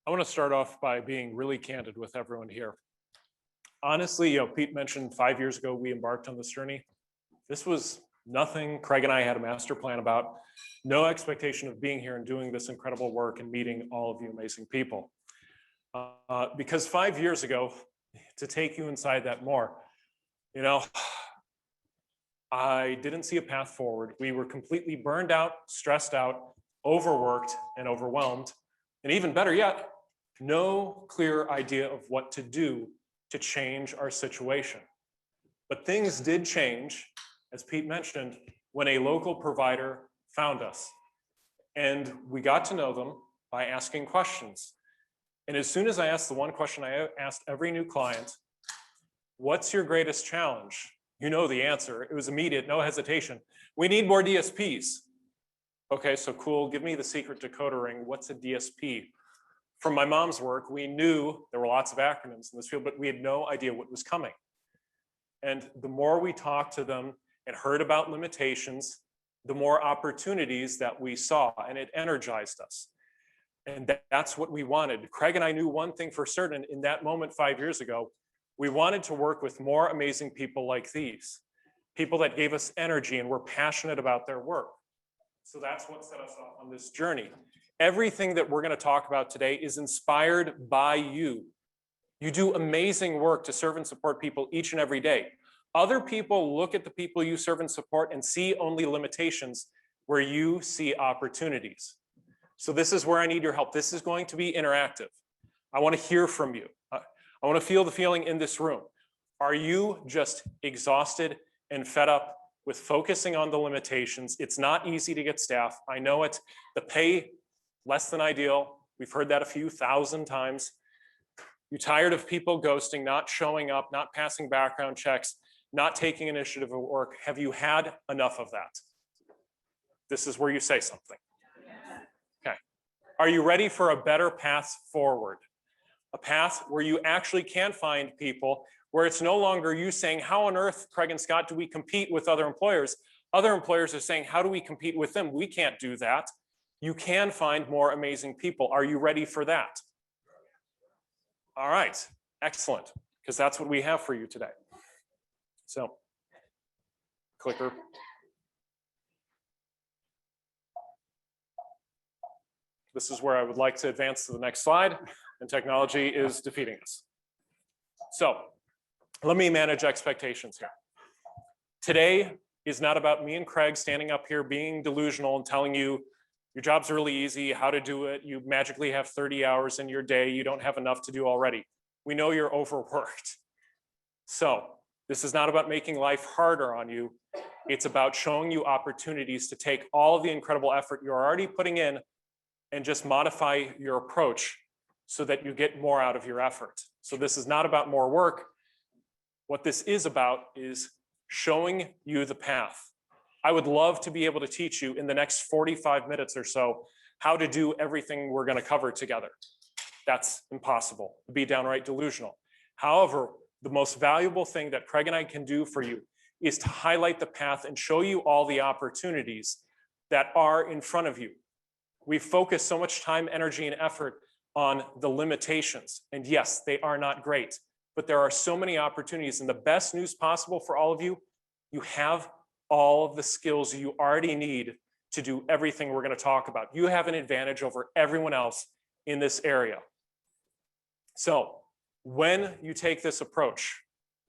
I want to start off by being really candid with everyone here. Honestly, Pete mentioned 5 years ago we embarked on this journey. This was nothing Craig and I had a master plan about. No expectation of being here and doing this incredible work and meeting all of you amazing people. Because 5 years ago, to take you inside that more, I didn't see a path forward. We were completely burned out, stressed out, overworked, and overwhelmed. And even better yet, no clear idea of what to do to change our situation. But things did change, as Pete mentioned, when a local provider found us. And we got to know them by asking questions. And as soon as I asked the one question I asked every new client, what's your greatest challenge? You know the answer. It was immediate, no hesitation. We need more DSPs. Okay, so cool. Give me the secret decoder ring. What's a DSP? From my mom's work, we knew there were lots of acronyms in this field, but we had no idea what was coming. And the more we talked to them and heard about limitations, the more opportunities that we saw, and it energized us. And that's what we wanted. Craig and I knew one thing for certain in that moment 5 years ago. We wanted to work with more amazing people like these, people that gave us energy and were passionate about their work. So that's what set us off on this journey. Everything that we're going to talk about today is inspired by you. You do amazing work to serve and support people each and every day. Other people look at the people you serve and support and see only limitations where you see opportunities. So this is where I need your help. This is going to be interactive. I want to hear from you. I want to feel the feeling in this room. Are you just exhausted and fed up with focusing on the limitations? It's not easy to get staff. I know it. The pay, less than ideal. We've heard that a few thousand times. You're tired of people ghosting, not showing up, not passing background checks, not taking initiative at work. Have you had enough of that? This is where you say something. Okay. Are you ready for a better path forward? A path where you actually can find people, where it's no longer you saying, how on earth, Craig and Scott, do we compete with other employers? Other employers are saying, how do we compete with them? We can't do that. You can find more amazing people. Are you ready for that? All right, excellent, because that's what we have for you today. So, clicker. This is where I would like to advance to the next slide, and technology is defeating us. So, let me manage expectations here. Today is not about me and Craig standing up here being delusional and telling you your job's really easy, how to do it. You magically have 30 hours in your day. You don't have enough to do already. We know you're overworked. So this is not about making life harder on you. It's about showing you opportunities to take all of the incredible effort you're already putting in and just modify your approach so that you get more out of your effort. So this is not about more work. What this is about is showing you the path. I would love to be able to teach you in the next 45 minutes or so how to do everything we're going to cover together. That's impossible. It'd be downright delusional. However, the most valuable thing that Craig and I can do for you is to highlight the path and show you all the opportunities that are in front of you. We've focused so much time, energy, and effort on the limitations. And yes, they are not great, but there are so many opportunities. And the best news possible for all of you, you have all of the skills you already need to do everything we're going to talk about. You have an advantage over everyone else in this area. So when you take this approach,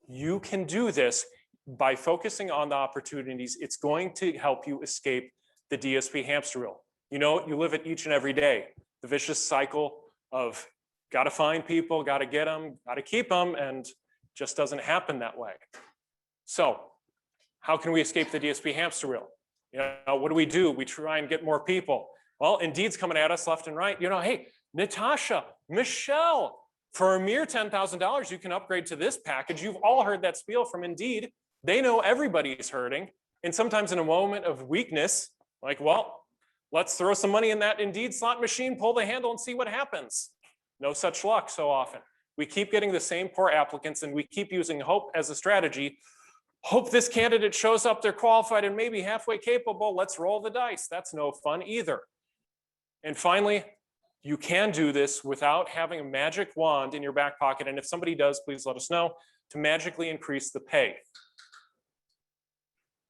you can do this by focusing on the opportunities. It's going to help you escape the DSP hamster wheel. You know, you live it each and every day. The vicious cycle of got to find people, got to get them, got to keep them, and just doesn't happen that way. So how can we escape the DSP hamster wheel? What do? We try and get more people. Well, Indeed's coming at us left and right. Hey, Natasha, Michelle, for a mere $10,000, you can upgrade to this package. You've all heard that spiel from Indeed. They know everybody's hurting. And sometimes in a moment of weakness, like, well, let's throw some money in that Indeed slot machine, pull the handle and see what happens. No such luck so often. We keep getting the same poor applicants and we keep using hope as a strategy. Hope this candidate shows up, they're qualified and maybe halfway capable. Let's roll the dice. That's no fun either. And finally, You can do this without having a magic wand in your back pocket. And if somebody does, please let us know, to magically increase the pay.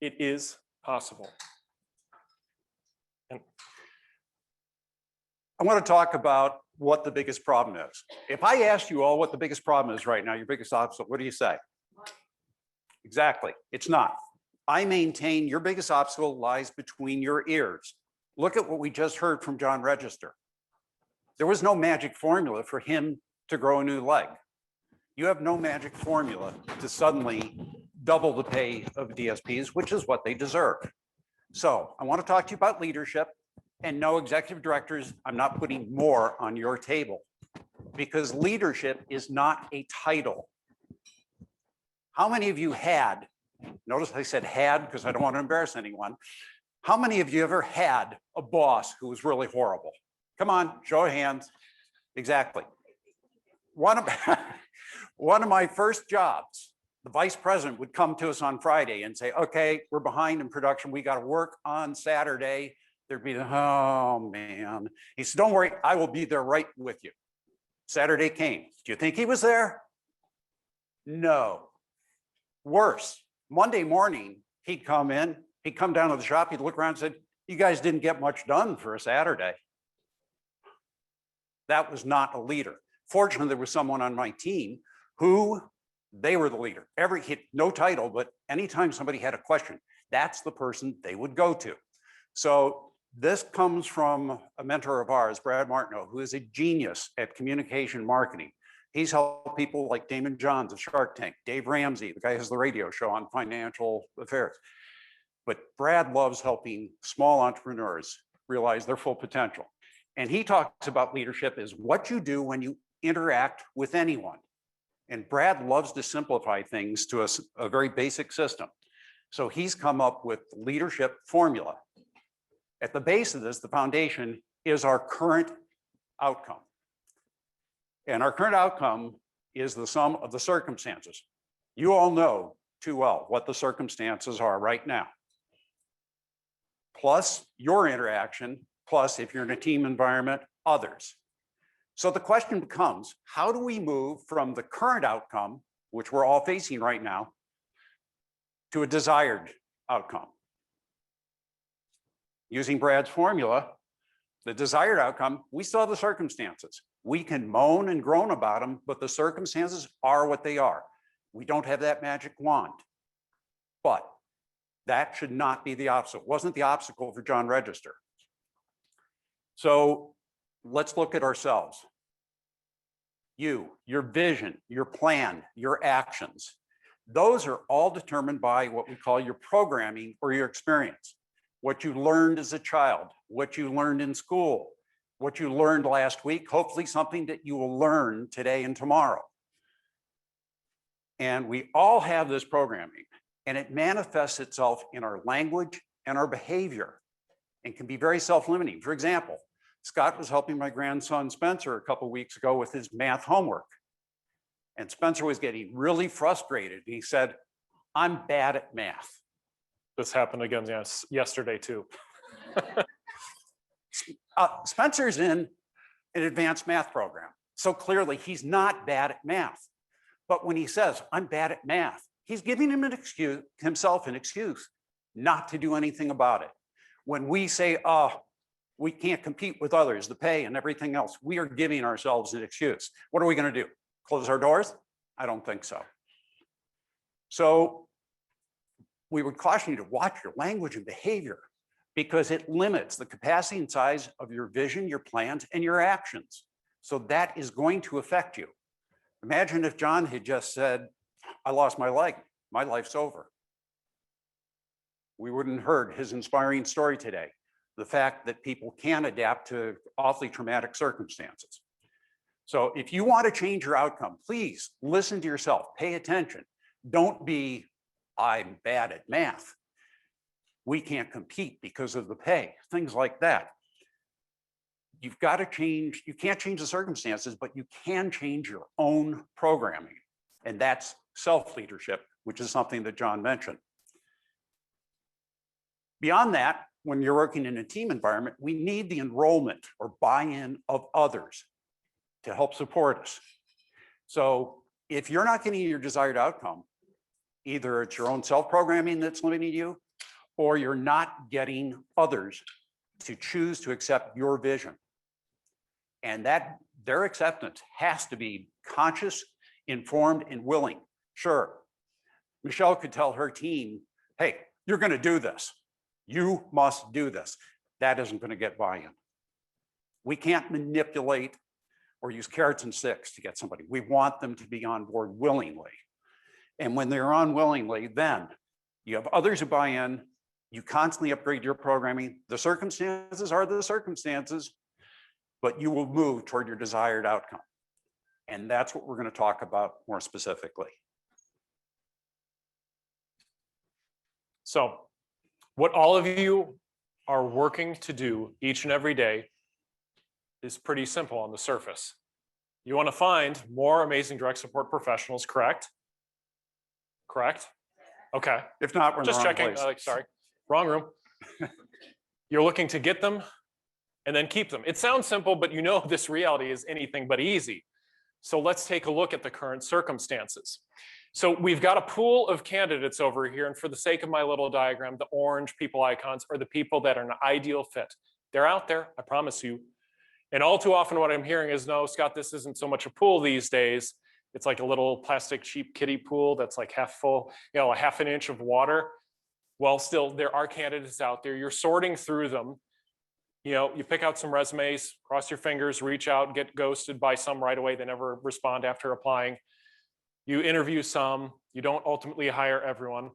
It is possible. And I want to talk about what the biggest problem is. If I asked you all what the biggest problem is right now, your biggest obstacle, what do you say? Exactly, it's not. I maintain your biggest obstacle lies between your ears. Look at what we just heard from John Register. There was no magic formula for him to grow a new leg. You have no magic formula to suddenly double the pay of DSPs, which is what they deserve. So I want to talk to you about leadership. And no, executive directors, I'm not putting more on your table because leadership is not a title. How many of you had, notice I said had because I don't want to embarrass anyone. How many of you ever had a boss who was really horrible? Come on, show of hands. Exactly. One of my first jobs, the vice president would come to us on Friday and say, okay, we're behind in production. We got to work on Saturday. There'd be, oh man. He said, don't worry, I will be there right with you. Saturday came. Do you think he was there? No. Worse, Monday morning, he'd come in, he'd come down to the shop, he'd look around and said, you guys didn't get much done for a Saturday. That was not a leader. Fortunately, there was someone on my team who they were the leader. No title, but anytime somebody had a question, that's the person they would go to. So this comes from a mentor of ours, Brad Martineau, who is a genius at communication marketing. He's helped people like Damon Johns of Shark Tank, Dave Ramsey, the guy who has the radio show on financial affairs. But Brad loves helping small entrepreneurs realize their full potential. And he talks about leadership as what you do when you interact with anyone. And Brad loves to simplify things to a very basic system. So he's come up with leadership formula. At the base of this, the foundation is our current outcome. And our current outcome is the sum of the circumstances. You all know too well what the circumstances are right now. Plus your interaction, plus if you're in a team environment, others. So the question becomes, how do we move from the current outcome, which we're all facing right now, to a desired outcome? Using Brad's formula, the desired outcome, we still have the circumstances. We can moan and groan about them, but the circumstances are what they are. We don't have that magic wand. But that should not be the obstacle. It wasn't the obstacle for John Register. So let's look at ourselves. You, your vision, your plan, your actions. Those are all determined by what we call your programming or your experience. What you learned as a child, what you learned in school, what you learned last week, hopefully something that you will learn today and tomorrow. And we all have this programming, and it manifests itself in our language and our behavior and can be very self-limiting. For example, Scott was helping my grandson Spencer a couple of weeks ago with his math homework. And Spencer was getting really frustrated. He said, I'm bad at math. This happened again yesterday too. Spencer's in an advanced math program. So clearly he's not bad at math. But when he says, I'm bad at math, he's giving himself an excuse not to do anything about it. When we say, we can't compete with others, the pay and everything else, we are giving ourselves an excuse. What are we going to do? Close our doors? I don't think so. So we would caution you to watch your language and behavior because it limits the capacity and size of your vision, your plans, and your actions. So that is going to affect you. Imagine if John had just said, I lost my leg, my life's over. We wouldn't have heard his inspiring story today. The fact that people can adapt to awfully traumatic circumstances. So if you want to change your outcome, please listen to yourself, pay attention. Don't be, I'm bad at math. We can't compete because of the pay, things like that. You've got to change, you can't change the circumstances, but you can change your own programming. And that's self-leadership, which is something that John mentioned. Beyond that, when you're working in a team environment, we need the enrollment or buy-in of others to help support us. So if you're not getting your desired outcome, either it's your own self-programming that's limiting you, or you're not getting others to choose to accept your vision. And that their acceptance has to be conscious, informed, and willing. Sure, Michelle could tell her team, hey, you're going to do this. You must do this. That isn't going to get buy-in. We can't manipulate or use carrots and sticks to get somebody. We want them to be on board willingly. And when they're on willingly, then you have others who buy in, you constantly upgrade your programming. The circumstances are the circumstances, but you will move toward your desired outcome. And that's what we're going to talk about more specifically. So what all of you are working to do each and every day is pretty simple on the surface. You want to find more amazing direct support professionals, correct? Correct? Okay. If not, we're in Just the wrong checking. place. Sorry, wrong room. You're looking to get them and then keep them. It sounds simple, but you know this reality is anything but easy. So let's take a look at the current circumstances. So we've got a pool of candidates over here, and for the sake of my little diagram, the orange people icons are the people that are an ideal fit. They're out there, I promise you. And all too often what I'm hearing is, no, Scott, this isn't so much a pool these days. It's like a little plastic cheap kiddie pool that's like half full, you know, a half an inch of water. Well, still, there are candidates out there. You're sorting through them. You know, you pick out some resumes, cross your fingers, reach out, get ghosted by some right away. They never respond after applying. You interview some, you don't ultimately hire everyone.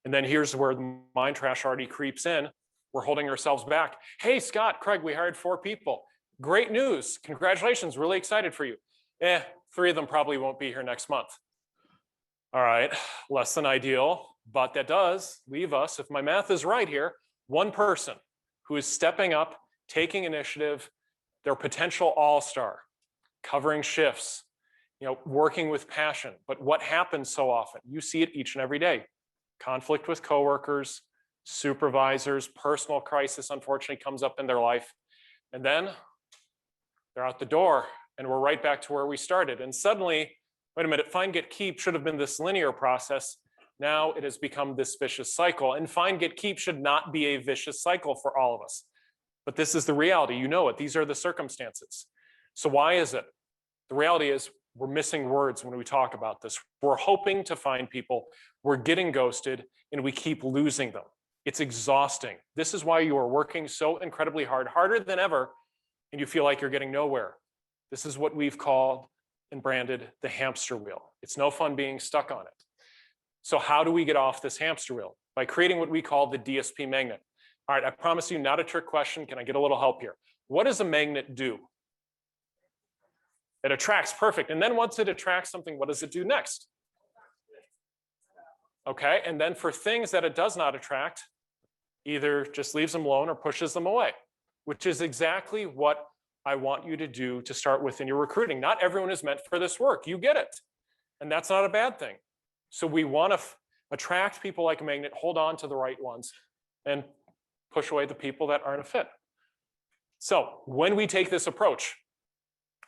And then here's where the mind trash already creeps in. We're holding ourselves back. Hey, Scott, Craig, we hired 4 people. Great news. Congratulations. Really excited for you. 3 of them probably won't be here next month. All right, less than ideal, but that does leave us, if my math is right here, 1 person who is stepping up, taking initiative, their potential all-star, covering shifts, you know, working with passion. But what happens so often? You see it each and every day. Conflict with coworkers, supervisors, personal crisis unfortunately comes up in their life. And then they're out the door and we're right back to where we started. And suddenly, wait a minute, find, get, keep should have been this linear process. Now it has become this vicious cycle. And find, get, keep should not be a vicious cycle for all of us. But this is the reality. You know it. These are the circumstances. So why is it? The reality is we're missing words when we talk about this. We're hoping to find people. We're getting ghosted and we keep losing them. It's exhausting. This is why you are working so incredibly hard, harder than ever, and you feel like you're getting nowhere. This is what we've called and branded the hamster wheel. It's no fun being stuck on it. So how do we get off this hamster wheel? By creating what we call the Dsp Magnet. All right, I promise you, not a trick question. Can I get a little help here? What does a magnet do? It attracts, perfect. And then once it attracts something, what does it do next? Okay, and then for things that it does not attract, either just leaves them alone or pushes them away, which is exactly what I want you to do to start with in your recruiting. Not everyone is meant for this work. You get it. And that's not a bad thing. So we want to attract people like a magnet, hold on to the right ones, and push away the people that aren't a fit. So when we take this approach,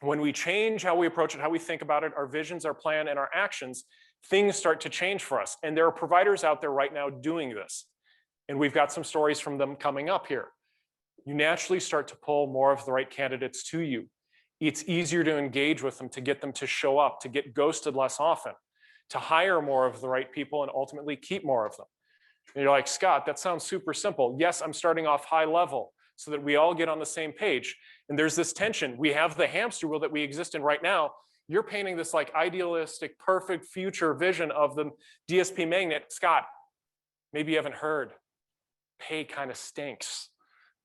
when we change how we approach it, how we think about it, our visions, our plan, and our actions, things start to change for us. And there are providers out there right now doing this. And we've got some stories from them coming up here. You naturally start to pull more of the right candidates to you. It's easier to engage with them, to get them to show up, to get ghosted less often, to hire more of the right people and ultimately keep more of them. And you're like, Scott, that sounds super simple. Yes, I'm starting off high level so that we all get on the same page. And there's this tension. We have the hamster wheel that we exist in right now. You're painting this like idealistic, perfect future vision of the Dsp Magnet. Scott, maybe you haven't heard. Pay kind of stinks.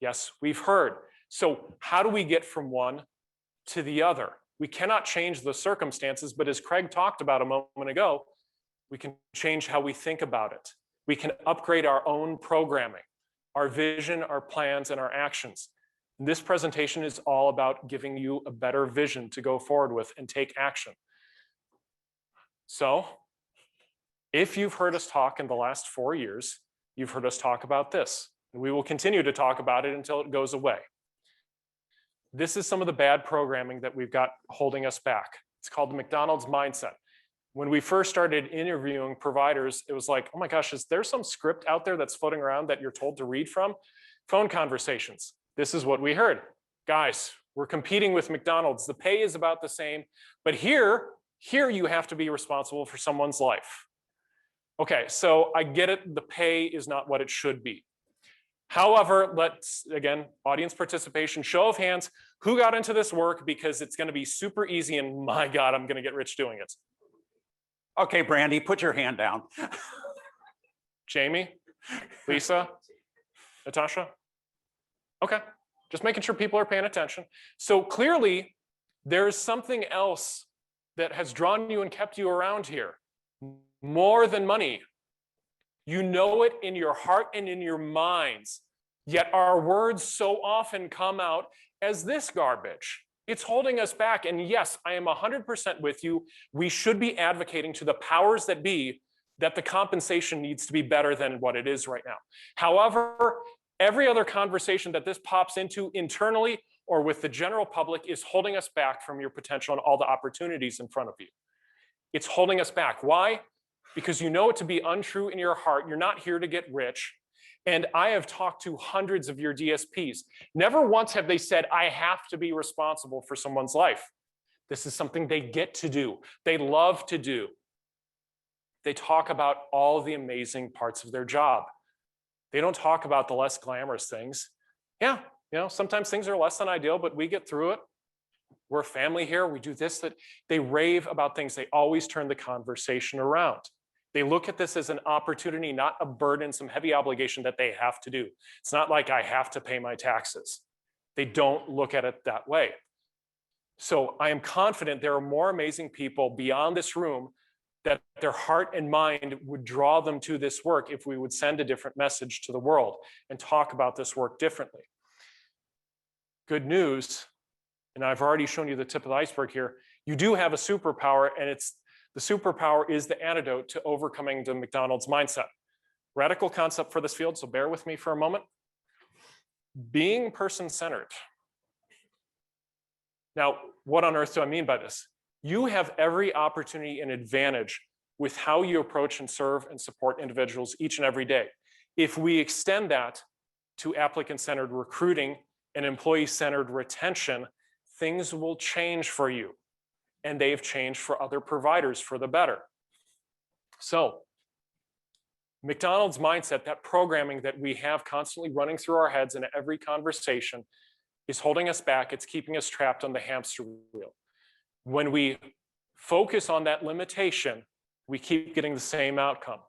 Yes, we've heard. So how do we get from one to the other? We cannot change the circumstances, but as Craig talked about a moment ago, we can change how we think about it. We can upgrade our own programming, our vision, our plans, and our actions. And this presentation is all about giving you a better vision to go forward with and take action. So if you've heard us talk in the last 4 years, you've heard us talk about this. And we will continue to talk about it until it goes away. This is some of the bad programming that we've got holding us back. It's called the McDonald's mindset. When we first started interviewing providers, it was like, oh my gosh, is there some script out there that's floating around that you're told to read from? Phone conversations. This is what we heard. Guys, we're competing with McDonald's. The pay is about the same, but here you have to be responsible for someone's life. Okay, so I get it. The pay is not what it should be. However, let's, again, audience participation, show of hands, who got into this work because it's going to be super easy and my God, I'm going to get rich doing it. Okay, Brandy, put your hand down. Jamie, Lisa, Natasha. Okay, just making sure people are paying attention. So clearly, there's something else that has drawn you and kept you around here. More than money. You know it in your heart and in your minds, yet our words so often come out as this garbage. It's holding us back. And yes, I am 100% with you. We should be advocating to the powers that be that the compensation needs to be better than what it is right now. However, every other conversation that this pops into internally or with the general public is holding us back from your potential and all the opportunities in front of you. It's holding us back. Why? Because you know it to be untrue in your heart. You're not here to get rich. And I have talked to hundreds of your DSPs. Never once have they said, I have to be responsible for someone's life. This is something they get to do. They love to do. They talk about all the amazing parts of their job. They don't talk about the less glamorous things. Yeah, sometimes things are less than ideal, but we get through it. We're a family here. We do this, that. They rave about things. They always turn the conversation around. They look at this as an opportunity, not a burden, some heavy obligation that they have to do. It's not like I have to pay my taxes. They don't look at it that way. So I am confident there are more amazing people beyond this room that their heart and mind would draw them to this work if we would send a different message to the world and talk about this work differently. Good news, and I've already shown you the tip of the iceberg here, you do have a superpower, and the superpower is the antidote to overcoming the McDonald's mindset. Radical concept for this field, so bear with me for a moment. Being person-centered. Now, what on earth do I mean by this? You have every opportunity and advantage with how you approach and serve and support individuals each and every day. If we extend that to applicant-centered recruiting and employee-centered retention, things will change for you. And they've changed for other providers for the better. So McDonald's mindset, that programming that we have constantly running through our heads in every conversation, is holding us back. It's keeping us trapped on the hamster wheel. When we focus on that limitation, we keep getting the same outcome.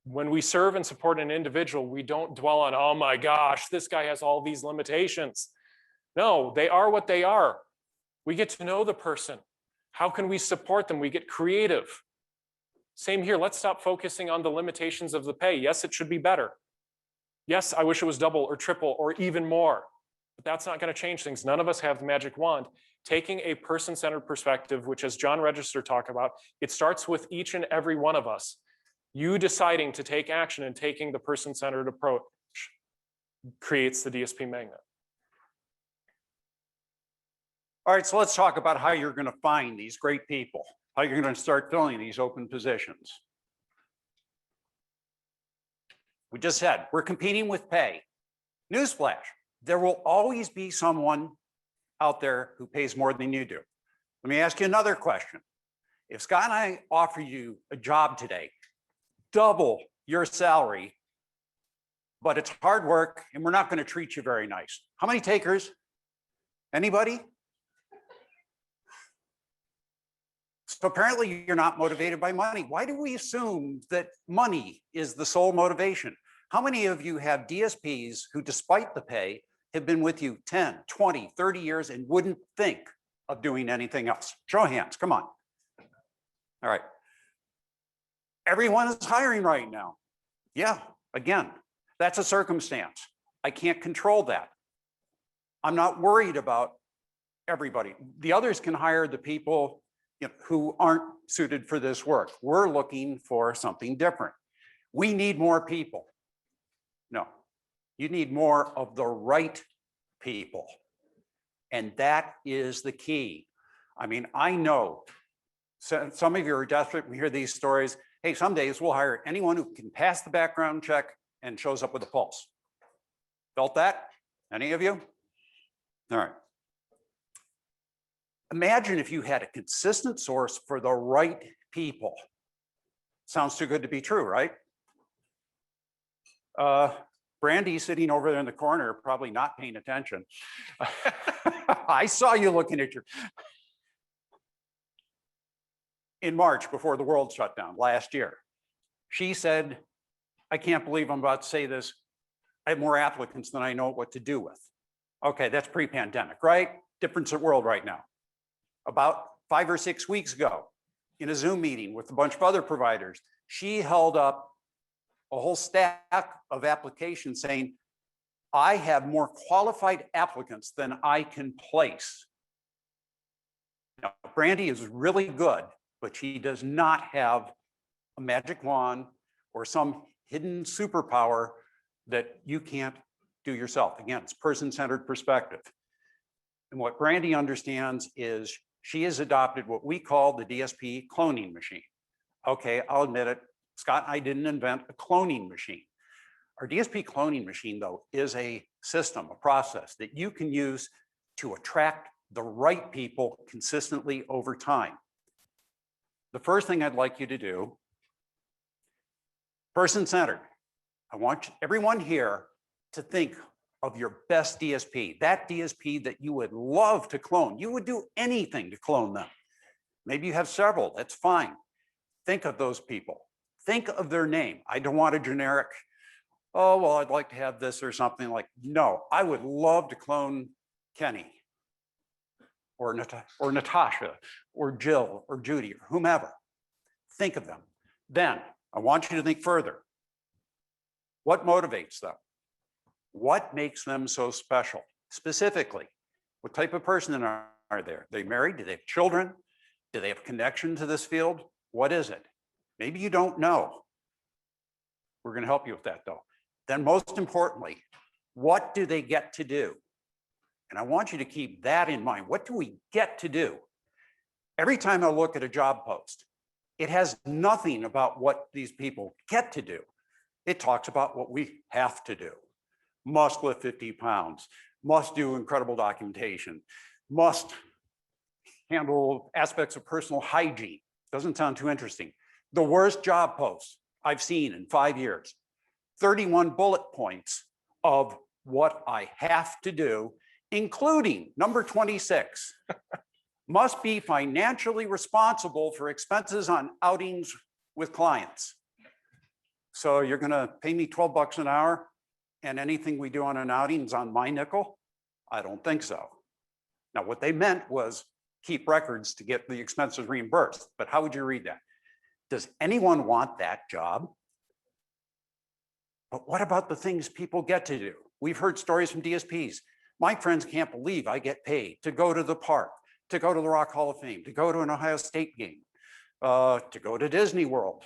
When we serve and support an individual, we don't dwell on, oh my gosh, this guy has all these limitations. No, they are what they are. We get to know the person. How can we support them? We get creative. Same here. Let's stop focusing on the limitations of the pay. Yes, it should be better. Yes, I wish it was double or triple or even more. But that's not going to change things. None of us have the magic wand. Taking a person-centered perspective, which as John Register talked about, it starts with each and every one of us. You deciding to take action and taking the person-centered approach creates the DSP magnet. All right, so let's talk about how you're going to find these great people, how you're going to start filling these open positions. We just said, we're competing with pay. Newsflash, there will always be someone out there who pays more than you do. Let me ask you another question. If Scott and I offer you a job today, double your salary, but it's hard work and we're not going to treat you very nice. How many takers? Anybody? So apparently you're not motivated by money. Why do we assume that money is the sole motivation? How many of you have DSPs who, despite the pay, have been with you 10, 20, 30 years and wouldn't think of doing anything else? Show of hands, come on. All right. Everyone is hiring right now. Yeah, again, that's a circumstance. I can't control that. I'm not worried about everybody. The others can hire the people who aren't suited for this work. We're looking for something different. We need more people. No. You need more of the right people. And that is the key. I mean, I know some of you are desperate. We hear these stories. Hey, some days we'll hire anyone who can pass the background check and shows up with a pulse. Felt that? Any of you? All right. Imagine if you had a consistent source for the right people. Sounds too good to be true, right? Brandy sitting over there in the corner, probably not paying attention. I saw you looking at your. In March, before the world shut down last year, she said, I can't believe I'm about to say this. I have more applicants than I know what to do with. Okay, that's pre-pandemic, right? Different world right now. About 5 or 6 weeks ago, in a Zoom meeting with a bunch of other providers, she held up a whole stack of applications saying, I have more qualified applicants than I can place. Now, Brandy is really good, but she does not have a magic wand or some hidden superpower that you can't do yourself. Again, it's person-centered perspective. And what Brandy understands is she has adopted what we call the DSP cloning machine. Okay, I'll admit it, Scott and I didn't invent a cloning machine. Our DSP cloning machine, though, is a system, a process that you can use to attract the right people consistently over time. The first thing I'd like you to do, person-centered. I want everyone here to think of your best DSP, that DSP that you would love to clone. You would do anything to clone them. Maybe you have several, that's fine. Think of those people. Think of their name. I don't want a generic, oh, well, I'd like to have this or something like, no, I would love to clone Kenny or Natasha or Jill or Judy or whomever. Think of them. Then I want you to think further. What motivates them? What makes them so special? Specifically, what type of person are they? Are they married? Do they have children? Do they have connection to this field? What is it? Maybe you don't know. We're going to help you with that, though. Then most importantly, what do they get to do? And I want you to keep that in mind. What do we get to do? Every time I look at a job post, it has nothing about what these people get to do. It talks about what we have to do. Must lift 50 pounds, must do incredible documentation, must handle aspects of personal hygiene. Doesn't sound too interesting. The worst job post I've seen in 5 years, 31 bullet points of what I have to do, including number 26, must be financially responsible for expenses on outings with clients. So you're gonna pay me 12 bucks an hour and anything we do on an outing is on my nickel? I don't think so. Now, what they meant was keep records to get the expenses reimbursed, but how would you read that? Does anyone want that job? But what about the things people get to do? We've heard stories from DSPs. My friends can't believe I get paid to go to the park, to go to the Rock Hall of Fame, to go to an Ohio State game, to go to Disney World,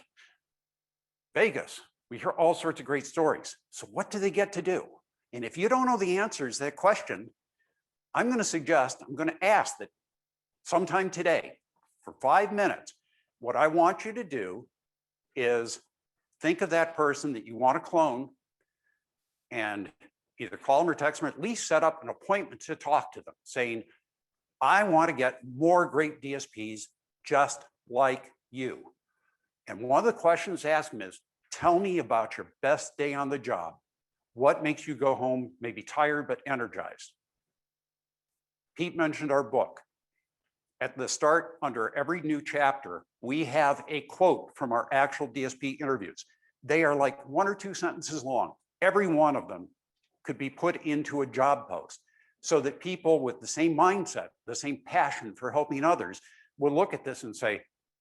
Vegas. We hear all sorts of great stories. So what do they get to do? And if you don't know the answers to that question, I'm going to ask that sometime today for 5 minutes, what I want you to do is think of that person that you want to clone and either call them or text them, or at least set up an appointment to talk to them saying, I want to get more great DSPs just like you. And one of the questions to ask them is, tell me about your best day on the job. What makes you go home maybe tired but energized? Pete mentioned our book. At the start, under every new chapter, we have a quote from our actual DSP interviews. They are like 1 or 2 sentences long. Every one of them could be put into a job post so that people with the same mindset, the same passion for helping others will look at this and say,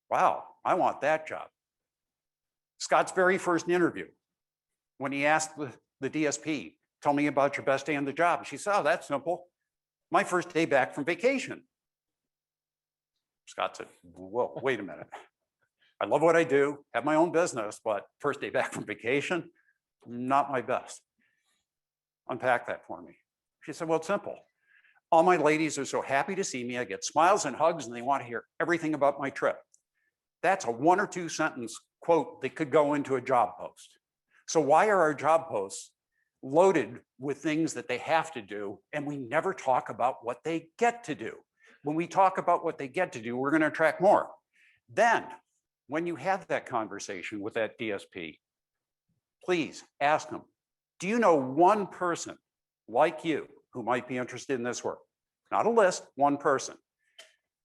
wow, I want that job. Scott's very first interview, when he asked the DSP, tell me about your best day on the job. She said, oh, that's simple. My first day back from vacation. Scott said, whoa, wait a minute. I love what I do, have my own business, but first day back from vacation, not my best. Unpack that for me. She said, well, it's simple. All my ladies are so happy to see me. I get smiles and hugs and they want to hear everything about my trip. That's a 1 or 2 sentence quote that could go into a job post. So why are our job posts loaded with things that they have to do and we never talk about what they get to do? When we talk about what they get to do, we're going to attract more. Then when you have that conversation with that DSP, please ask them, do you know one person like you who might be interested in this work? Not a list, one person.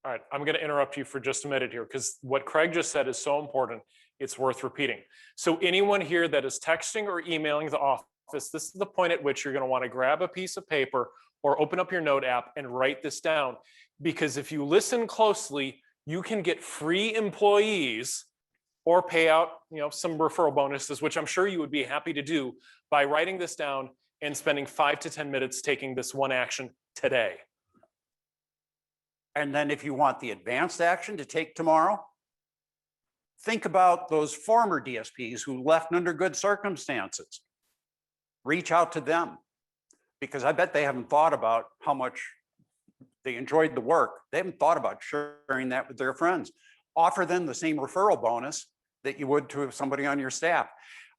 All right, I'm going to interrupt you for just a minute here because what Craig just said is so important, it's worth repeating. So anyone here that is texting or emailing the office, this is the point at which you're going to want to grab a piece of paper or open up your note app and write this down. Because if you listen closely, you can get free employees or pay out, some referral bonuses, which I'm sure you would be happy to do by writing this down and spending 5 to 10 minutes taking this one action today. And then if you want the advanced action to take tomorrow, think about those former DSPs who left under good circumstances. Reach out to them because I bet they haven't thought about how much they enjoyed the work. They haven't thought about sharing that with their friends. Offer them the same referral bonus that you would to somebody on your staff.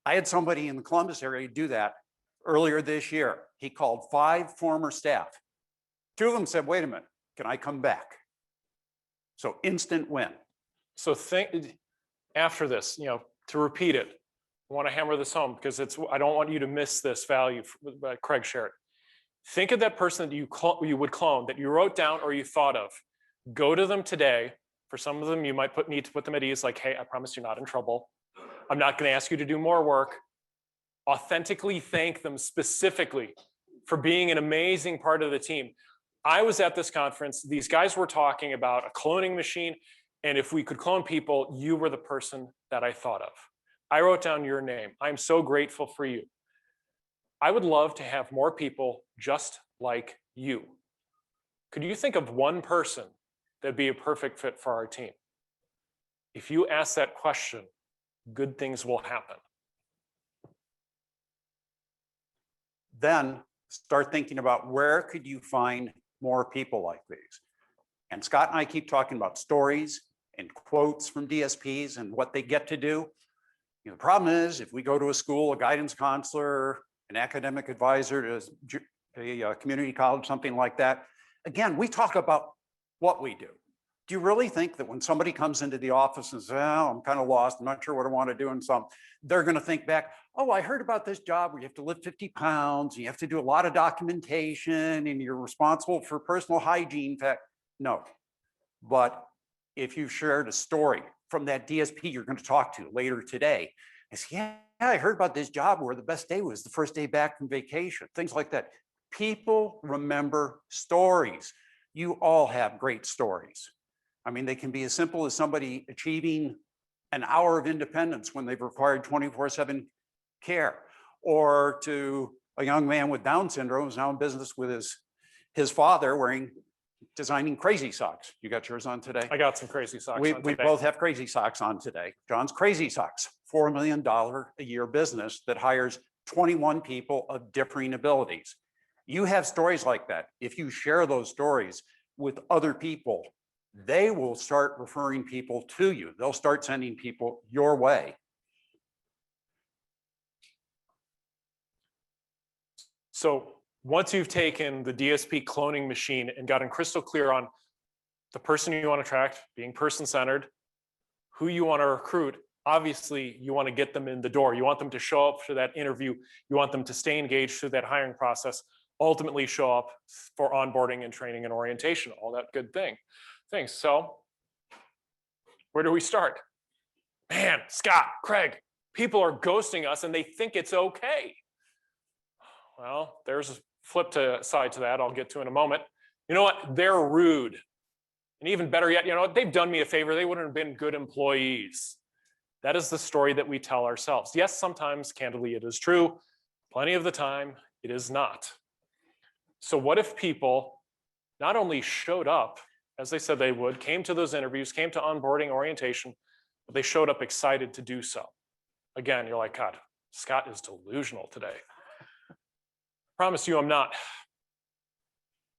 I had somebody in the Columbus area do that earlier this year. He called 5 former staff. 2 of them said, wait a minute, can I come back? So instant win. So think after this, to repeat it, I want to hammer this home because I don't want you to miss this value that Craig shared. Think of that person that you would clone, that you wrote down or you thought of. Go to them today. For some of them, you might need to put them at ease, like, hey, I promise you're not in trouble. I'm not going to ask you to do more work. Authentically thank them specifically for being an amazing part of the team. I was at this conference. These guys were talking about a cloning machine. And if we could clone people, you were the person that I thought of. I wrote down your name. I'm so grateful for you. I would love to have more people just like you. Could you think of one person that'd be a perfect fit for our team? If you ask that question, good things will happen. Then start thinking about where could you find more people like these. And Scott and I keep talking about stories and quotes from DSPs and what they get to do. The problem is if we go to a school, a guidance counselor, an academic advisor to a community college, something like that, again, we talk about what we do. Do you really think that when somebody comes into the office and says, oh, I'm kind of lost, I'm not sure what I want to do, and they're going to think back, oh, I heard about this job where you have to lift 50 pounds, and you have to do a lot of documentation, and you're responsible for personal hygiene. No, but if you've shared a story from that DSP you're going to talk to later today, and say, yeah, I heard about this job where the best day was the first day back from vacation, things like that. People remember stories. You all have great stories. I mean, they can be as simple as somebody achieving an hour of independence when they've required 24/7 care, or to a young man with Down syndrome who's now in business with his father designing crazy socks. You got yours on today? I got some crazy socks we on today. both have crazy socks on today. John's Crazy Socks, $4 million a year business that hires 21 people of differing abilities. You have stories like that. If you share those stories with other people, they will start referring people to you. They'll start sending people your way. So once you've taken the DSP cloning machine and gotten crystal clear on the person you want to attract, being person-centered, who you want to recruit, obviously you want to get them in the door. You want them to show up for that interview. You want them to stay engaged through that hiring process, ultimately show up for onboarding and training and orientation, all that good things. So where do we start? Man, Scott, Craig, people are ghosting us and they think it's okay. Well, there's a flip side to that I'll get to in a moment. You know what? They're rude. And even better yet, they've done me a favor. They wouldn't have been good employees. That is the story that we tell ourselves. Yes, sometimes, candidly, it is true. Plenty of the time, it is not. So what if people not only showed up, as they said they would, came to those interviews, came to onboarding orientation, but they showed up excited to do so? Again, you're like, God, Scott is delusional today. Promise you I'm not.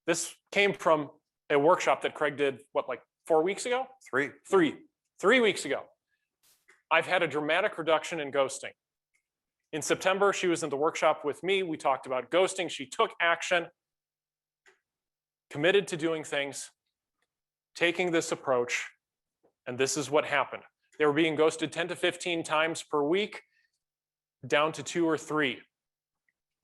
This came from a workshop that Craig did, what, like 4 weeks ago? 3. 3 weeks ago. I've had a dramatic reduction in ghosting. In September, she was in the workshop with me. We talked about ghosting. She took action, committed to doing things, taking this approach, and this is what happened. They were being ghosted 10 to 15 times per week, down to 2 or 3.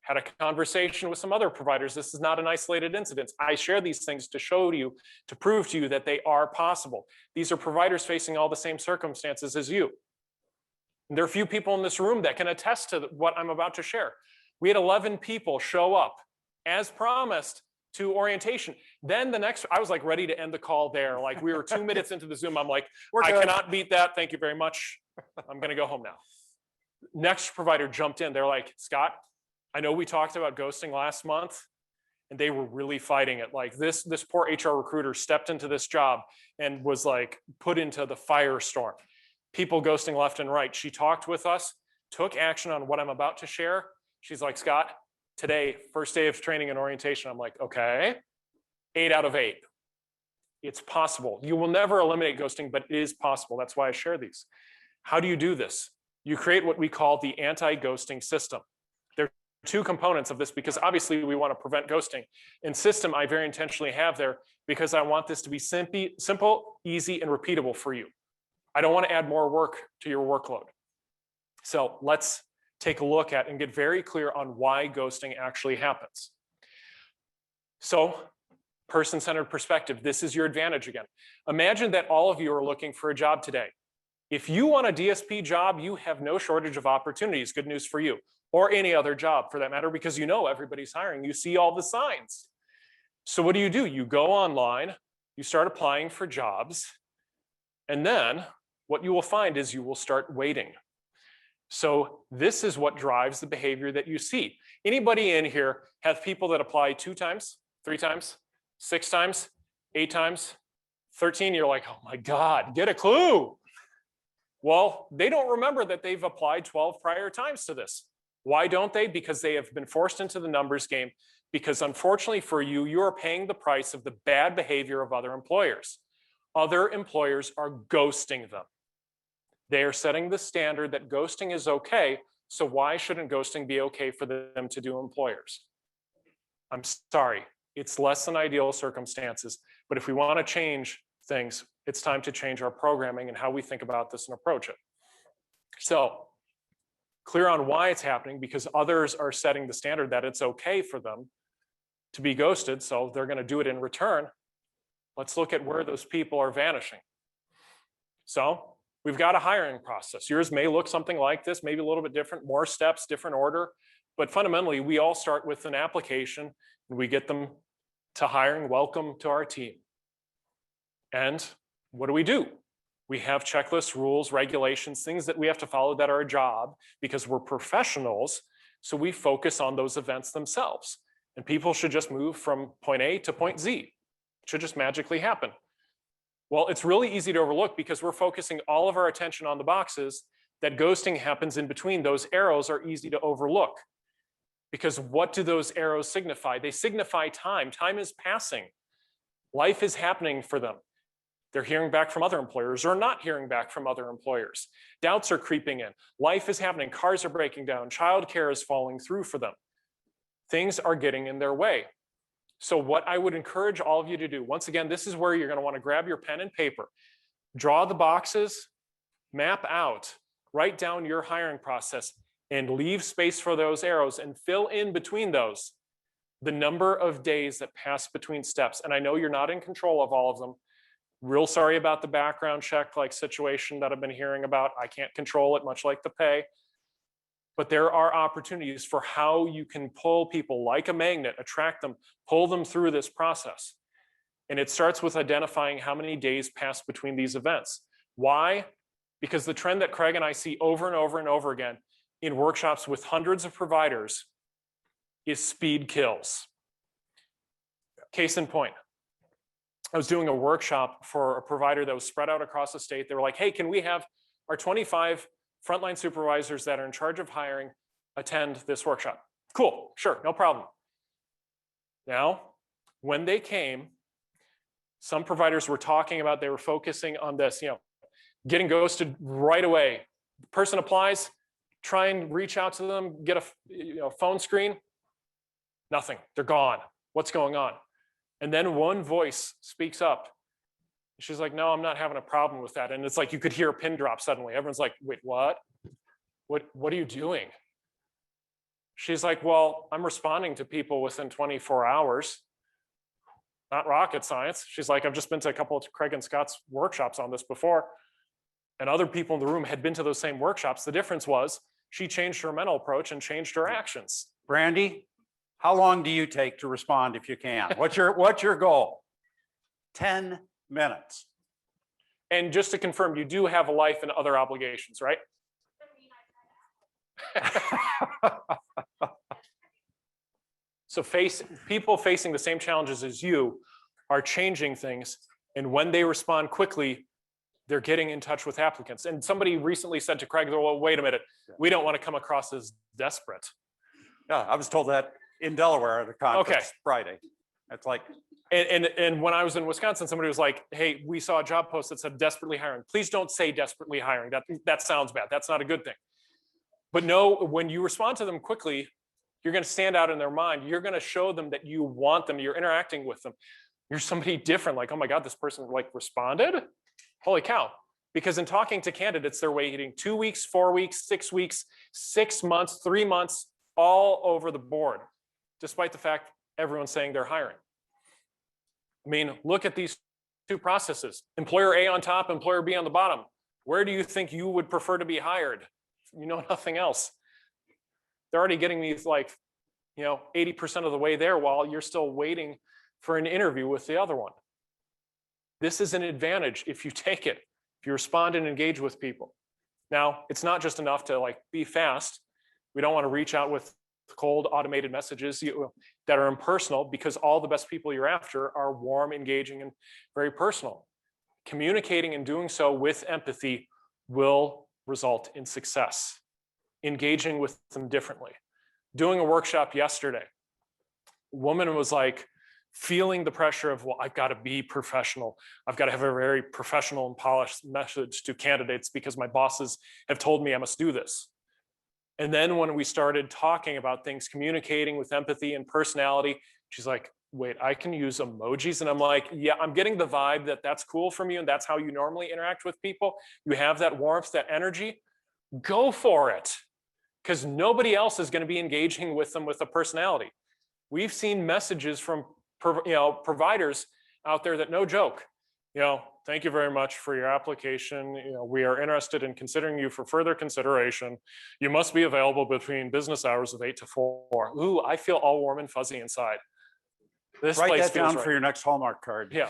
Had a conversation with some other providers. This is not an isolated incident. I share these things to show you, to prove to you that they are possible. These are providers facing all the same circumstances as you. And there are a few people in this room that can attest to what I'm about to share. We had 11 people show up as promised to orientation. Then the next, I was like ready to end the call there. Like we were 2 minutes into the Zoom. I'm like, I cannot beat that. Thank you very much. I'm going to go home now. Next provider jumped in. They're like, Scott, I know we talked about ghosting last month and they were really fighting it. Like this poor HR recruiter stepped into this job and was like put into the firestorm. People ghosting left and right. She talked with us, took action on what I'm about to share. She's like, Scott, today, first day of training and orientation. I'm like, okay, 8 out of 8. It's possible. You will never eliminate ghosting, but it is possible. That's why I share these. How do you do this? You create what we call the anti-ghosting system. There are 2 components of this because obviously we want to prevent ghosting. And system I very intentionally have there because I want this to be simple, easy, and repeatable for you. I don't want to add more work to your workload. So let's take a look at and get very clear on why ghosting actually happens. So, person-centered perspective, this is your advantage again. Imagine that all of you are looking for a job today. If you want a DSP job, you have no shortage of opportunities. Good news for you, or any other job for that matter, because you know everybody's hiring. You see all the signs. So what do? You go online, you start applying for jobs, and then what you will find is you will start waiting. So this is what drives the behavior that you see. Anybody in here have people that apply 2 times, 3 times, 6 times, 8 times, 13? You're like, oh my God, get a clue. Well, they don't remember that they've applied 12 prior times to this. Why don't they? Because they have been forced into the numbers game. Because unfortunately for you, you are paying the price of the bad behavior of other employers. Other employers are ghosting them. They are setting the standard that ghosting is okay, so why shouldn't ghosting be okay for them to do employers? I'm sorry, it's less than ideal circumstances, but if we want to change things, it's time to change our programming and how we think about this and approach it. So, clear on why it's happening, because others are setting the standard that it's okay for them to be ghosted, so they're going to do it in return. Let's look at where those people are vanishing. So, we've got a hiring process. Yours may look something like this, maybe a little bit different, more steps, different order. But fundamentally, we all start with an application and we get them to hiring. Welcome to our team. And what do? We have checklists, rules, regulations, things that we have to follow that are a job because we're professionals. So we focus on those events themselves. And people should just move from point A to point Z. It should just magically happen. Well, it's really easy to overlook because we're focusing all of our attention on the boxes. That ghosting happens in between. Those arrows are easy to overlook. Because what do those arrows signify? They signify time. Time is passing. Life is happening for them. They're hearing back from other employers or not hearing back from other employers. Doubts are creeping in. Life is happening. Cars are breaking down. Childcare is falling through for them. Things are getting in their way. So what I would encourage all of you to do, once again, this is where you're going to want to grab your pen and paper, draw the boxes, map out, write down your hiring process, and leave space for those arrows and fill in between those the number of days that pass between steps. And I know you're not in control of all of them. Real sorry about the background check like situation that I've been hearing about. I can't control it, much like the pay. But there are opportunities for how you can pull people like a magnet, attract them, pull them through this process. And it starts with identifying how many days pass between these events. Why? Because the trend that Craig and I see over and over and over again in workshops with hundreds of providers is speed kills. Case in point, I was doing a workshop for a provider that was spread out across the state. They were like, hey, can we have our 25 frontline supervisors that are in charge of hiring attend this workshop? Cool, sure, no problem. Now, when they came, some providers were talking about, they were focusing on this, getting ghosted right away. The person applies, try and reach out to them, get a phone screen, nothing, they're gone. What's going on? And then one voice speaks up. She's like, no, I'm not having a problem with that. And it's like you could hear a pin drop suddenly. Everyone's like, wait, what? What are you doing? She's like, well, I'm responding to people within 24 hours. Not rocket science. She's like, I've just been to a couple of Craig and Scott's workshops on this before. And other people in the room had been to those same workshops. The difference was she changed her mental approach and changed her actions. Brandy, how long do you take to respond if you can? What's your goal? 10 minutes. And just to confirm, you do have a life and other obligations, right? So people facing the same challenges as you are changing things. And when they respond quickly, they're getting in touch with applicants. And somebody recently said to Craig, well, wait a minute, we don't want to come across as desperate. Yeah, I was told that in Delaware at a conference Friday. It's like, and when I was in Wisconsin, somebody was like, hey, we saw a job post that said desperately hiring. Please don't say desperately hiring. That sounds bad. That's not a good thing. But no, when you respond to them quickly, you're going to stand out in their mind. You're going to show them that you want them. You're interacting with them. You're somebody different. Like, oh my God, this person like responded. Holy cow. Because in talking to candidates, they're waiting 2 weeks, 4 weeks, 6 weeks, 6 months, 3 months, all over the board, despite the fact everyone's saying they're hiring. I mean, look at these two processes. Employer A on top, employer B on the bottom. Where do you think you would prefer to be hired? You know nothing else. They're already getting these like, 80% of the way there while you're still waiting for an interview with the other one. This is an advantage if you take it, if you respond and engage with people. Now, it's not just enough to like be fast. We don't want to reach out with cold automated messages that are impersonal, because all the best people you're after are warm, engaging, and very personal. Communicating and doing so with empathy will result in success. Engaging with them differently. Doing a workshop yesterday, a woman was like feeling the pressure of, well, I've got to be professional. I've got to have a very professional and polished message to candidates because my bosses have told me I must do this. And then when we started talking about things, communicating with empathy and personality, she's like, wait, I can use emojis. And I'm like, yeah, I'm getting the vibe that that's cool from you and that's how you normally interact with people. You have that warmth, that energy. Go for it. Because nobody else is going to be engaging with them with a personality. We've seen messages from providers out there that, no joke, thank you very much for your application. We are interested in considering you for further consideration. You must be available between business hours of 8 to 4. Ooh, I feel all warm and fuzzy inside. This write place that feels down right. for your next Hallmark card. Yeah.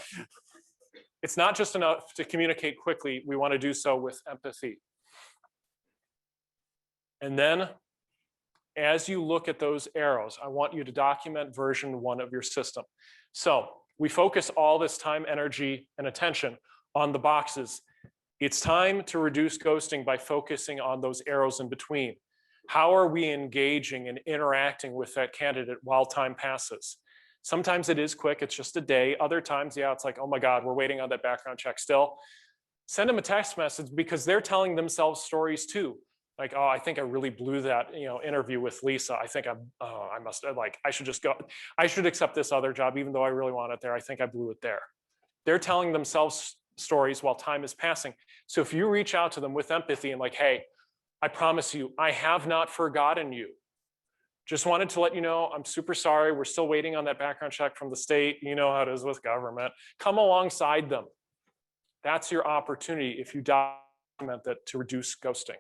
It's not just enough to communicate quickly. We want to do so with empathy. And then as you look at those arrows, I want you to document version 1 of your system. So we focus all this time, energy, and attention on the boxes. It's time to reduce ghosting by focusing on those arrows in between. How are we engaging and interacting with that candidate while time passes? Sometimes it is quick, it's just a day. Other times, yeah, it's like, oh my God, we're waiting on that background check still. Send them a text message because they're telling themselves stories too. Like, oh, I think I really blew that, interview with Lisa. I think I should just go. I should accept this other job, even though I really want it there. I think I blew it there. They're telling themselves stories while time is passing. So if you reach out to them with empathy and like, hey, I promise you, I have not forgotten you. Just wanted to let you know, I'm super sorry. We're still waiting on that background check from the state. You know how it is with government. Come alongside them. That's your opportunity if you document that to reduce ghosting.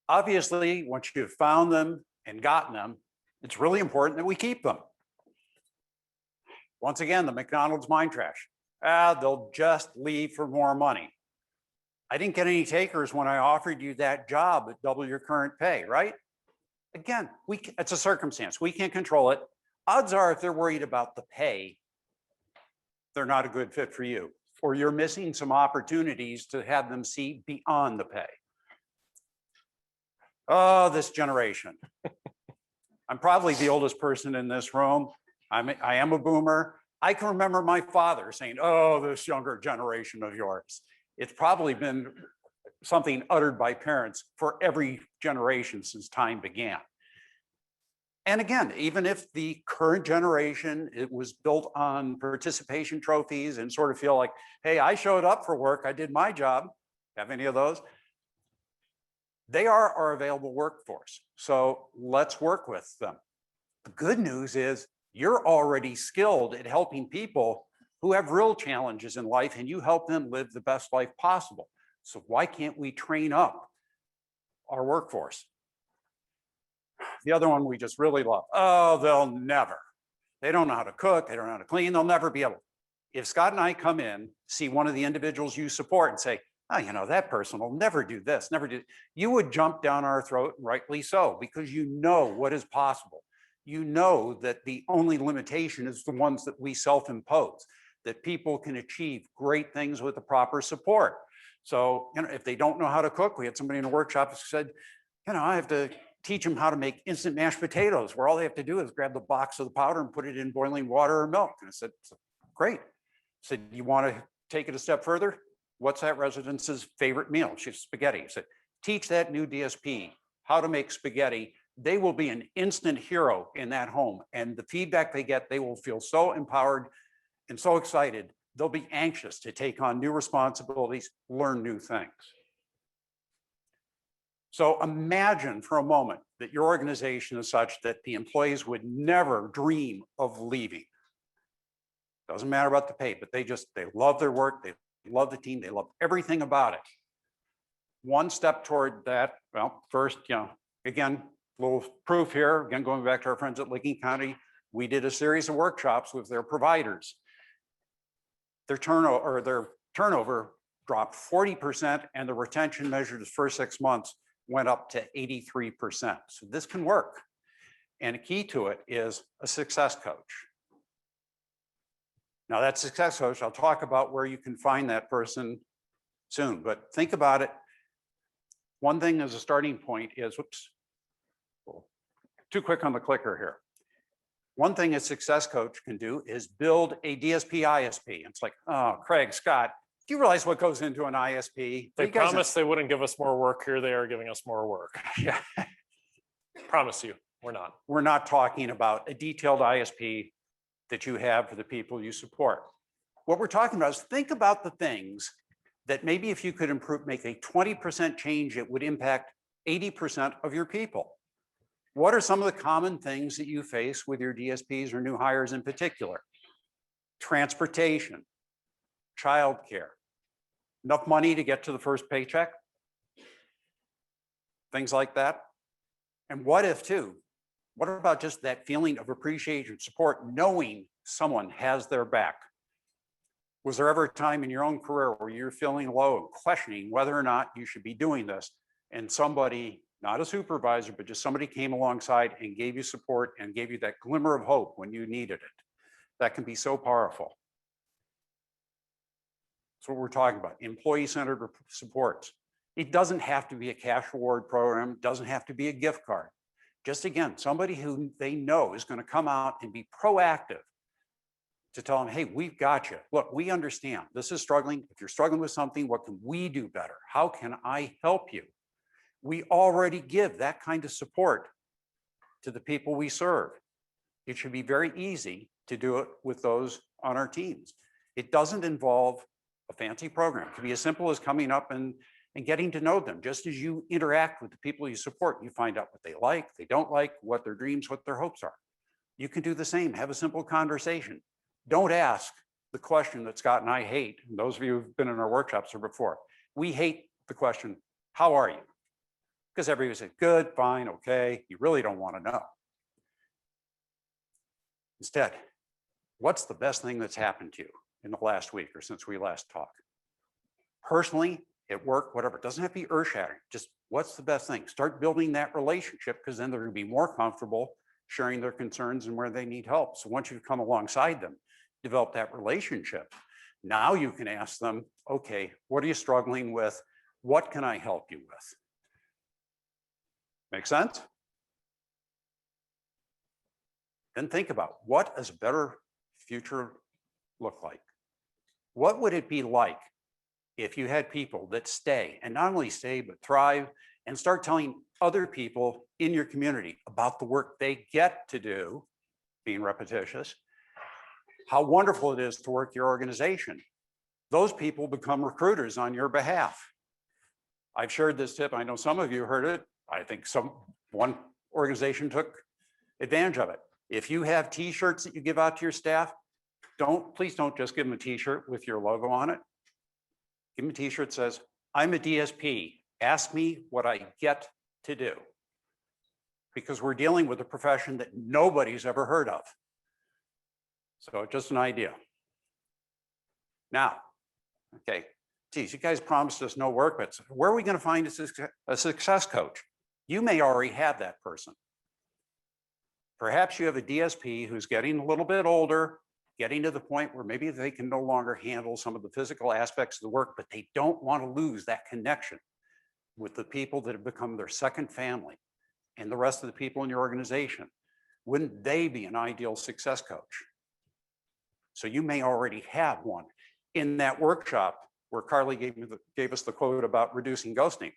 Obviously, once you've found them and gotten them, it's really important that we keep them. Once again, the McDonald's mind trash. They'll just leave for more money. I didn't get any takers when I offered you that job at double your current pay, right? Again, it's a circumstance. We can't control it. Odds are, if they're worried about the pay, they're not a good fit for you, or you're missing some opportunities to have them see beyond the pay. Oh, this generation. I'm probably the oldest person in this room. I am a boomer. I can remember my father saying, oh, this younger generation of yours. It's probably been something uttered by parents for every generation since time began. And again, even if the current generation, it was built on participation trophies and sort of feel like, hey, I showed up for work, I did my job. Have any of those? They are our available workforce. So let's work with them. The good news is you're already skilled at helping people who have real challenges in life, and you help them live the best life possible. So why can't we train up our workforce? The other one we just really love. Oh, they'll never. They don't know how to cook. They don't know how to clean. They'll never be able. If Scott and I come in, see one of the individuals you support and say, oh, you know, that person will never do this, never do. You would jump down our throat, rightly so, because you know what is possible. You know that the only limitation is the ones that we self-impose, that people can achieve great things with the proper support. So, you know, if they don't know how to cook, we had somebody in a workshop who said, you know, I have to teach them how to make instant mashed potatoes, where all they have to do is grab the box of the powder and put it in boiling water or milk. And I said, great. I said, you want to take it a step further? What's that resident's favorite meal? She's spaghetti. I said, teach that new DSP how to make spaghetti. They will be an instant hero in that home. And the feedback they get, they will feel so empowered and so excited. They'll be anxious to take on new responsibilities, learn new things. So imagine for a moment that your organization is such that the employees would never dream of leaving. Doesn't matter about the pay, but they love their work, they love the team, they love everything about it. One step toward that, well, first, you know, again, little proof here, again, going back to our friends at Licking County, we did a series of workshops with their providers. Their turnover dropped 40%, and the retention measured the first 6 months went up to 83%. So this can work. And a key to it is a success coach. Now that success coach, I'll talk about where you can find that person soon, but think about it. One thing as a starting point is, whoops, too quick on the clicker here. One thing a success coach can do is build a DSP ISP. It's like, oh, Craig, Scott, do you realize what goes into an ISP? They promised they wouldn't give us more work. Here they are giving us more work. Yeah. Promise you, we're not. We're not talking about a detailed ISP that you have for the people you support. What we're talking about is think about the things that maybe if you could make a 20% change, it would impact 80% of your people. What are some of the common things that you face with your DSPs or new hires in particular? Transportation, childcare, enough money to get to the first paycheck, things like that. And what if too? What about just that feeling of appreciation, support, knowing someone has their back? Was there ever a time in your own career where you're feeling low and questioning whether or not you should be doing this, and somebody, not a supervisor, but just somebody came alongside and gave you support and gave you that glimmer of hope when you needed it? That can be so powerful. That's what we're talking about, employee-centered supports. It doesn't have to be a cash reward program, doesn't have to be a gift card. Just again, somebody who they know is going to come out and be proactive to tell them, hey, we've got you. Look, we understand this is struggling. If you're struggling with something, what can we do better? How can I help you? We already give that kind of support to the people we serve. It should be very easy to do it with those on our teams. It doesn't involve a fancy program. It can be as simple as coming up and getting to know them. Just as you interact with the people you support, you find out what they don't like, what their dreams, what their hopes are. You can do the same, have a simple conversation. Don't ask the question that Scott and I hate. And those of you who've been in our workshops or before, we hate the question, how are you? Because everybody says, good, fine, okay. You really don't want to know. Instead, what's the best thing that's happened to you in the last week or since we last talked? Personally, at work, whatever, it doesn't have to be earth-shattering. Just what's the best thing? Start building that relationship, because then they're going to be more comfortable sharing their concerns and where they need help. So once you've come alongside them, develop that relationship, now you can ask them, okay, what are you struggling with? What can I help you with? Make sense? then think about, what does a better future look like? What would it be like if you had people that stay, and not only stay, but thrive, and start telling other people in your community about the work they get to do, being repetitious, how wonderful it is to work your organization. Those people become recruiters on your behalf. I've shared this tip. I know some of you heard it. I think one organization took advantage of it. If you have t-shirts that you give out to your staff, please don't just give them a t-shirt with your logo on it. Give them a t-shirt that says, I'm a DSP. Ask me what I get to do. Because we're dealing with a profession that nobody's ever heard of. So just an idea. Now, okay, geez, you guys promised us no work, but where are we going to find a success coach? You may already have that person. Perhaps you have a DSP who's getting a little bit older, getting to the point where maybe they can no longer handle some of the physical aspects of the work, but they don't want to lose that connection with the people that have become their second family and the rest of the people in your organization. Wouldn't they be an ideal success coach? So you may already have one. In that workshop where Carly gave us the quote about reducing ghosting,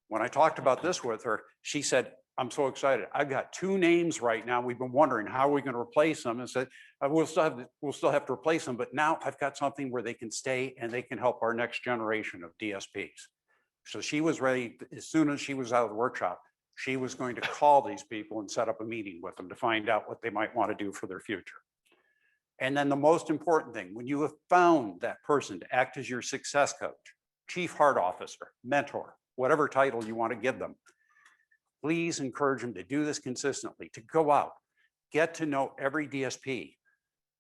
when I talked about this with her, she said, I'm so excited. I've got 2 names right now. We've been wondering how are we going to replace them, and said, we'll still have to replace them, but now I've got something where they can stay and they can help our next generation of DSPs. So she was ready. As soon as she was out of the workshop, she was going to call these people and set up a meeting with them to find out what they might want to do for their future. And then the most important thing, when you have found that person to act as your success coach, chief heart officer, mentor, whatever title you want to give them, please encourage them to do this consistently, to go out, get to know every DSP.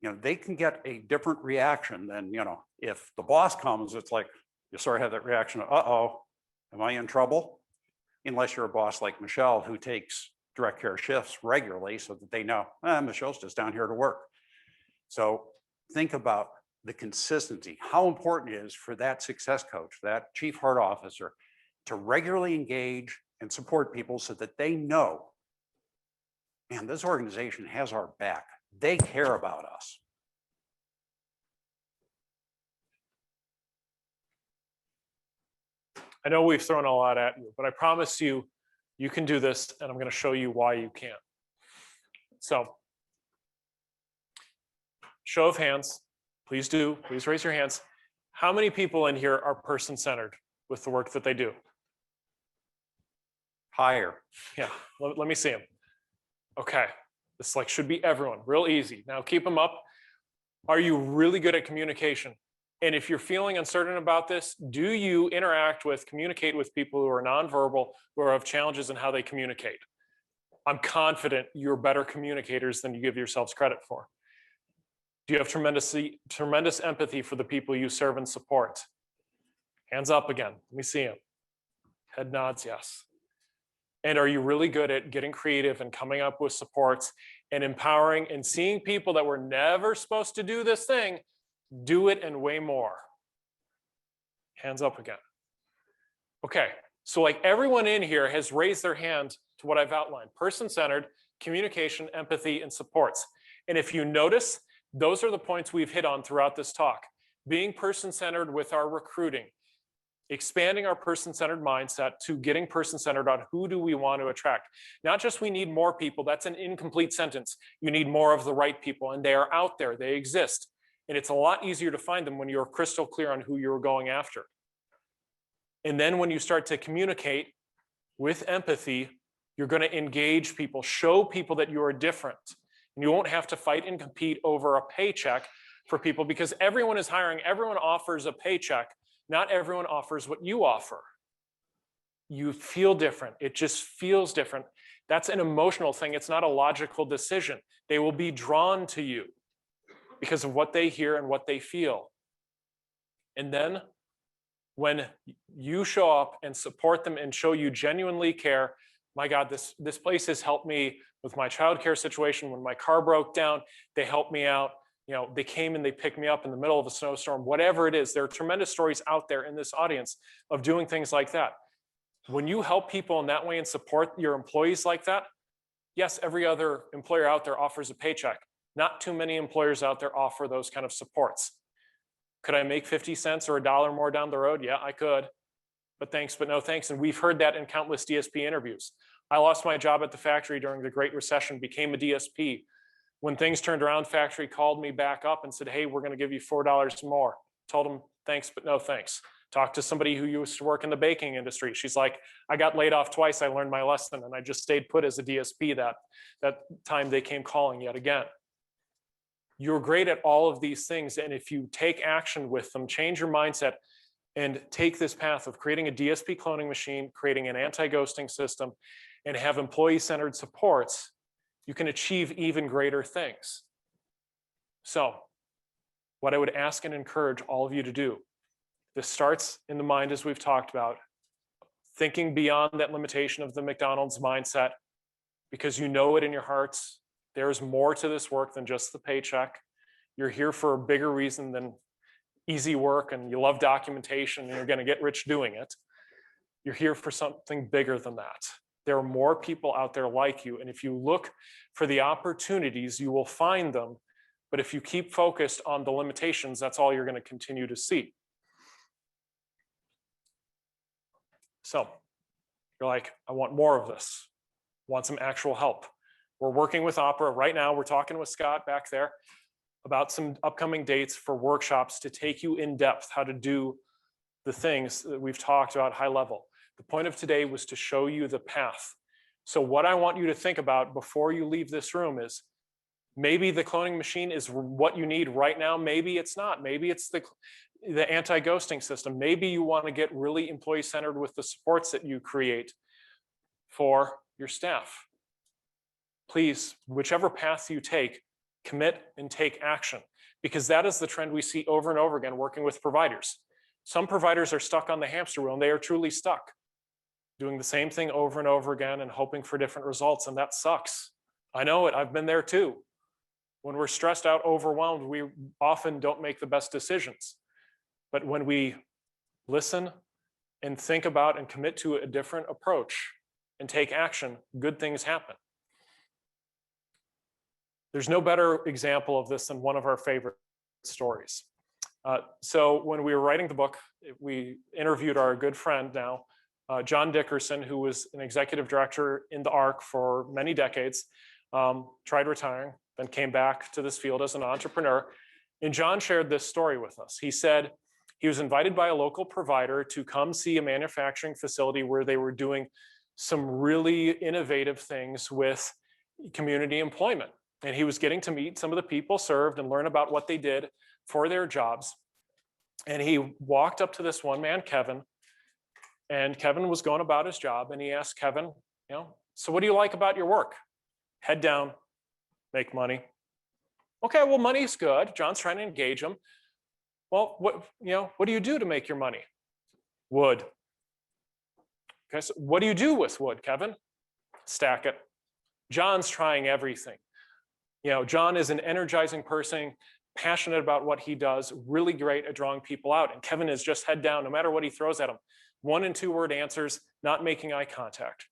You know, they can get a different reaction than, you know, if the boss comes, it's like, you sort of have that reaction of, uh-oh, am I in trouble? Unless you're a boss like Michelle, who takes direct care shifts regularly so that they know, Michelle's just down here to work. So think about the consistency, how important it is for that success coach, that chief heart officer, to regularly engage and support people so that they know, man, this organization has our back. They care about us. I know we've thrown a lot at you, but I promise you, you can do this, and I'm going to show you why you can. So, show of hands, please raise your hands. How many people in here are person-centered with the work that they do? Higher. Yeah, let me see them. Okay, this should be everyone, real easy. Now keep them up. Are you really good at communication? And if you're feeling uncertain about this, do you communicate with people who are nonverbal, who have challenges in how they communicate? I'm confident you're better communicators than you give yourselves credit for. Do you have tremendous empathy for the people you serve and support? Hands up again, let me see them. Head nods, yes. And are you really good at getting creative and coming up with supports and empowering and seeing people that were never supposed to do this thing do it and way more? Hands up again. Okay, so everyone in here has raised their hand to what I've outlined: person-centered, communication, empathy, and supports. And if you notice, those are the points we've hit on throughout this talk. Being person-centered with our recruiting, expanding our person-centered mindset to getting person-centered on who do we want to attract. Not just we need more people, that's an incomplete sentence. You need more of the right people, and they are out there, they exist. And it's a lot easier to find them when you're crystal clear on who you're going after. And then when you start to communicate with empathy, you're going to engage people, show people that you are different. And you won't have to fight and compete over a paycheck for people, because everyone is hiring, everyone offers a paycheck. Not everyone offers what you offer. You feel different. It just feels different. That's an emotional thing. It's not a logical decision. They will be drawn to you because of what they hear and what they feel. And then when you show up and support them and show you genuinely care, my God, this place has helped me with my childcare situation. When my car broke down, they helped me out. You know, they came and they picked me up in the middle of a snowstorm, whatever it is. There are tremendous stories out there in this audience of doing things like that. When you help people in that way and support your employees like that, Yes, every other employer out there offers a paycheck. Not too many employers out there offer those kind of supports. Could I make 50 cents or $1 more down the road? Yeah, I could. But thanks, but no thanks. And we've heard that in countless DSP interviews. I lost my job at the factory during the Great Recession, became a DSP. When things turned around, factory called me back up and said, hey, we're going to give you $4 more. Told them, thanks, but no thanks. Talked to somebody who used to work in the baking industry. She's like, I got laid off twice. I learned my lesson and I just stayed put as a DSP that time they came calling yet again. You're great at all of these things. And if you take action with them, change your mindset and take this path of creating a DSP cloning machine, creating an anti-ghosting system, and have employee-centered supports, you can achieve even greater things. So what I would ask and encourage all of you to do, this starts in the mind as we've talked about, thinking beyond that limitation of the McDonald's mindset, because you know it in your hearts. There's more to this work than just the paycheck. You're here for a bigger reason than easy work and you love documentation and you're going to get rich doing it. You're here for something bigger than that. There are more people out there like you. And if you look for the opportunities, you will find them. But if you keep focused on the limitations, that's all you're going to continue to see. So you're like, I want more of this. Want some actual help. We're working with OPRA right now. We're talking with Scott back there about some upcoming dates for workshops to take you in depth how to do the things that we've talked about high level. The point of today was to show you the path. So what I want you to think about before you leave this room is maybe the cloning machine is what you need right now. Maybe it's not. Maybe it's the anti-ghosting system. Maybe you want to get really employee-centered with the supports that you create for your staff. Please, whichever path you take, commit and take action, because that is the trend we see over and over again working with providers. Some providers are stuck on the hamster wheel and they are truly stuck, doing the same thing over and over again and hoping for different results, and that sucks. I know it, I've been there too. When we're stressed out, overwhelmed, we often don't make the best decisions. But when we listen and think about and commit to a different approach and take action, good things happen. There's no better example of this than one of our favorite stories. So when we were writing the book, we interviewed our good friend now, John Dickerson, who was an executive director in the ARC for many decades, tried retiring, then came back to this field as an entrepreneur. And John shared this story with us. He said he was invited by a local provider to come see a manufacturing facility where they were doing some really innovative things with community employment. And he was getting to meet some of the people served and learn about what they did for their jobs. And he walked up to this one man, Kevin, and Kevin was going about his job. And he asked Kevin, so what do you like about your work? Head down, make money. Okay, well, money's good. John's trying to engage him. Well, what do you do to make your money? Wood. Okay, so what do you do with wood, Kevin? Stack it. John's trying everything. John is an energizing person, passionate about what he does, really great at drawing people out. And Kevin is just head down, no matter what he throws at him. 1- and 2-word answers, not making eye contact.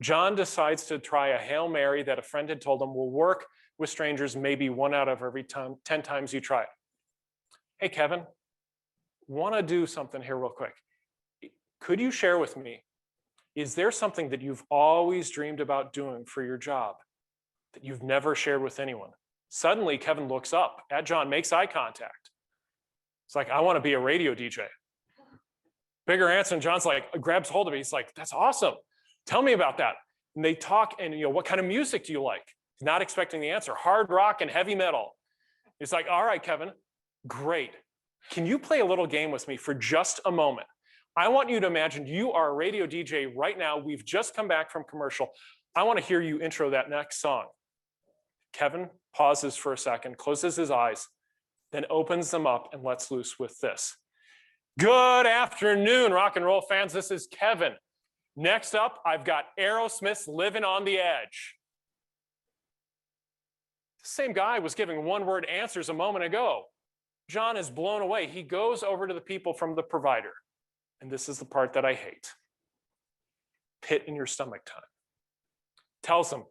John decides to try a Hail Mary that a friend had told him will work with strangers maybe 1 out of every 10 times you try it. Hey, Kevin, want to do something here real quick. Could you share with me, is there something that you've always dreamed about doing for your job that you've never shared with anyone? Suddenly, Kevin looks up at John, makes eye contact. It's like, I want to be a radio DJ. Bigger answer, and John's like, grabs hold of me. He's like, that's awesome. Tell me about that. And they talk, and what kind of music do you like? He's not expecting the answer. Hard rock and heavy metal. It's like, all right, Kevin, great. Can you play a little game with me for just a moment? I want you to imagine you are a radio DJ right now. We've just come back from commercial. I want to hear you intro that next song. Kevin pauses for a second, closes his eyes, then opens them up and lets loose with this. Good afternoon, rock and roll fans. This is Kevin. Next up, I've got Aerosmith's Living on the Edge. The same guy was giving 1-word answers a moment ago. John is blown away. He goes over to the people from the provider. And this is the part that I hate. Pit in your stomach time. Tells them,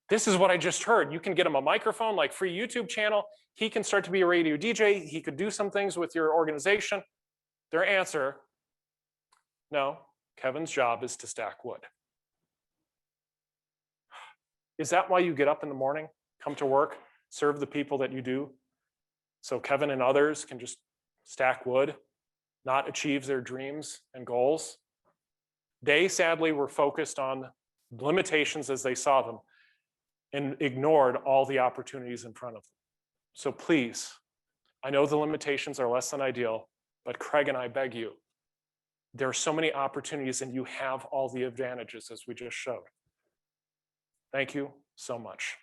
This is what I just heard. You can get him a microphone, like free YouTube channel. He can start to be a radio DJ. He could do some things with your organization. Their answer, no, Kevin's job is to stack wood. Is that why you get up in the morning, come to work, serve the people that you do? So Kevin and others can just stack wood, not achieve their dreams and goals? They sadly were focused on limitations as they saw them and ignored all the opportunities in front of them. So please, I know the limitations are less than ideal, but Craig and I beg you, there are so many opportunities and you have all the advantages as we just showed. Thank you so much.